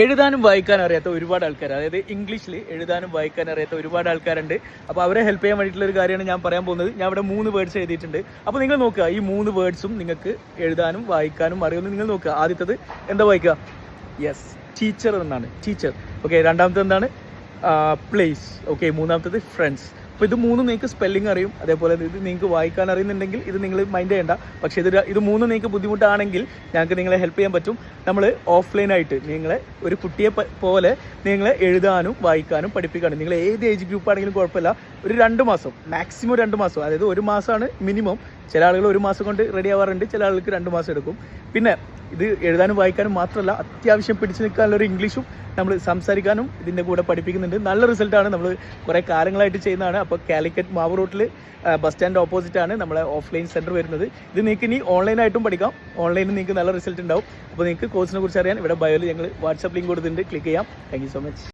എഴുതാനും വായിക്കാനും അറിയാത്ത ഒരുപാട് ആൾക്കാർ, അതായത് ഇംഗ്ലീഷിൽ എഴുതാനും വായിക്കാനും അറിയാത്ത ഒരുപാട് ആൾക്കാരുണ്ട്. അപ്പോൾ അവരെ ഹെൽപ്പ് ചെയ്യാൻ വേണ്ടിയിട്ടുള്ള ഒരു കാര്യമാണ് ഞാൻ പറയാൻ പോകുന്നത്. ഞാൻ ഇവിടെ 3 വേർഡ്സ് എഴുതിയിട്ടുണ്ട്. അപ്പോൾ നിങ്ങൾ നോക്കുക, ഈ 3 വേർഡ്സും നിങ്ങൾക്ക് എഴുതാനും വായിക്കാനും അറിയുമെന്ന് നിങ്ങൾ നോക്കുക. ആദ്യത്തത് എന്താ വായിക്കുക? യെസ്, ടീച്ചർ എന്നാണ്, ടീച്ചർ. ഓക്കെ, രണ്ടാമത്തെ എന്താണ്? പ്ലേസ്. ഓക്കെ, മൂന്നാമത്തത് ഫ്രണ്ട്സ്. അപ്പോൾ ഇത് 3 നിങ്ങൾക്ക് സ്പെല്ലിംഗ് അറിയും, അതേപോലെ ഇത് നിങ്ങൾക്ക് വായിക്കാൻ അറിയുന്നുണ്ടെങ്കിൽ ഇത് നിങ്ങൾ മൈൻഡ് ചെയ്യേണ്ട. പക്ഷേ ഇത് 3 നിങ്ങൾക്ക് ബുദ്ധിമുട്ടാണെങ്കിൽ ഞങ്ങൾക്ക് നിങ്ങളെ ഹെൽപ്പ് ചെയ്യാൻ പറ്റും. നമ്മൾ ഓഫ്ലൈനായിട്ട് നിങ്ങളെ ഒരു കുട്ടിയെ പോലെ നിങ്ങളെ എഴുതാനും വായിക്കാനും പഠിപ്പിക്കാനും, നിങ്ങൾ ഏത് ഏജ് ഗ്രൂപ്പ് ആണെങ്കിലും കുഴപ്പമില്ല, ഒരു 2 മാസം, മാക്സിമം 2 മാസം, അതായത് 1 മാസമാണ് മിനിമം. ചില ആളുകൾ 1 മാസം കൊണ്ട് റെഡി ആവാറുണ്ട്, ചില ആളുകൾക്ക് 2 മാസം എടുക്കും. പിന്നെ ഇത് എഴുതാനും വായിക്കാനും മാത്രമല്ല, അത്യാവശ്യം പിടിച്ചു നിൽക്കാനുള്ളൊരു ഇംഗ്ലീഷും നമ്മൾ സംസാരിക്കാനും ഇതിൻ്റെ കൂടെ പഠിപ്പിക്കുന്നുണ്ട്. നല്ല റിസൾട്ടാണ്, നമ്മൾ കുറേ കാലങ്ങളായിട്ട് ചെയ്യുന്നതാണ്. അപ്പോൾ കാലിക്കറ്റ് മാവ് റോട്ടിൽ ബസ് സ്റ്റാൻഡ് ഓപ്പോസിറ്റാണ് നമ്മളെ ഓഫ്ലൈൻ സെൻറ്റർ വരുന്നത്. ഇത് നിങ്ങൾക്ക് ഇനി ഓൺലൈനായിട്ടും പഠിക്കാം. ഓൺലൈനിൽ നിങ്ങൾക്ക് നല്ല റിസൾട്ട് ഉണ്ടാവും. അപ്പോൾ നിങ്ങൾക്ക് കോഴ്സിനെ കുറിച്ച് അറിയാൻ ഇവിടെ ബയോയിൽ ഞങ്ങൾ വാട്സാപ്പ് ലിങ്ക് കൊടുത്തിട്ടുണ്ട്, ക്ലിക്ക് ചെയ്യാം. Thank you so much.